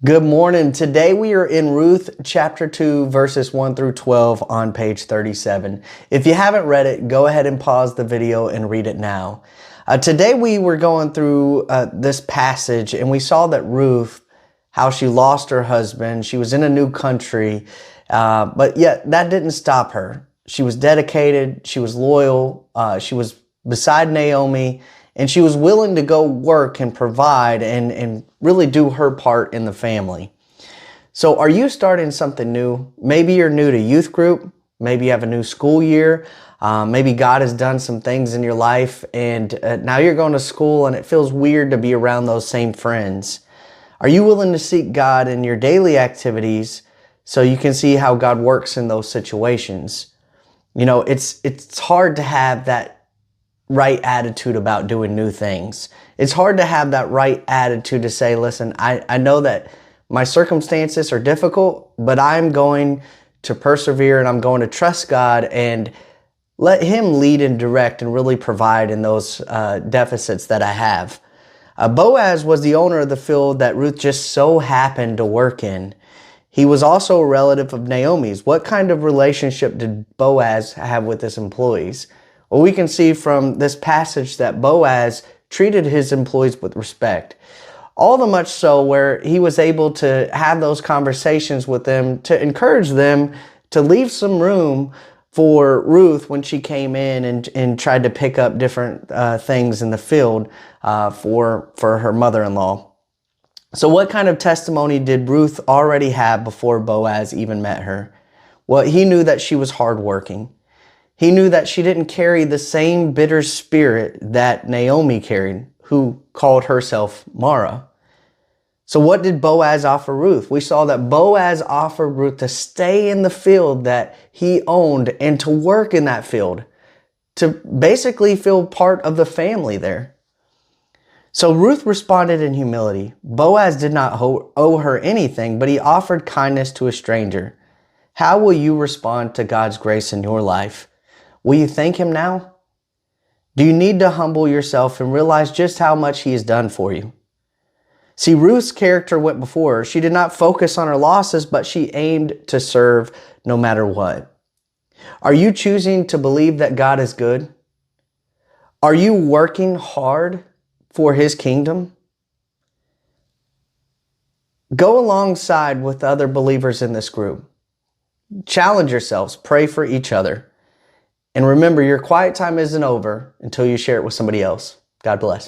Good morning. Today we are in Ruth chapter 2 verses 1 through 12 on page 37. If you haven't read it, go ahead and pause the video and read it now. Today we were going through this passage and we saw that Ruth, how she lost her husband. She was in a new country, but yet that didn't stop her. She was dedicated, she was loyal, she was beside Naomi, and she was willing to go work and provide and really do her part in the family. So are you starting something new? Maybe you're new to youth group. Maybe you have a new school year. Maybe God has done some things in your life and now you're going to school and it feels weird to be around those same friends. Are you willing to seek God in your daily activities so you can see how God works in those situations? You know, it's hard to have that right attitude about doing new things. It's hard to have that right attitude to say, listen, I know that my circumstances are difficult, but I'm going to persevere and I'm going to trust God and let Him lead and direct and really provide in those deficits that I have. Boaz was the owner of the field that Ruth just so happened to work in. He was also a relative of Naomi's. What kind of relationship did Boaz have with his employees? Well, we can see from this passage that Boaz treated his employees with respect. All the much so where he was able to have those conversations with them to encourage them to leave some room for Ruth when she came in and tried to pick up different things in the field for her mother-in-law. So what kind of testimony did Ruth already have before Boaz even met her? Well, he knew that she was hardworking. He knew that she didn't carry the same bitter spirit that Naomi carried, who called herself Mara. So what did Boaz offer Ruth? We saw that Boaz offered Ruth to stay in the field that he owned and to work in that field, to basically feel part of the family there. So Ruth responded in humility. Boaz did not owe her anything, but he offered kindness to a stranger. How will you respond to God's grace in your life? Will you thank Him now? Do you need to humble yourself and realize just how much He has done for you? See, Ruth's character went before her. She did not focus on her losses, but she aimed to serve no matter what. Are you choosing to believe that God is good? Are you working hard for His kingdom? Go alongside with other believers in this group. Challenge yourselves. Pray for each other. And remember, your quiet time isn't over until you share it with somebody else. God bless.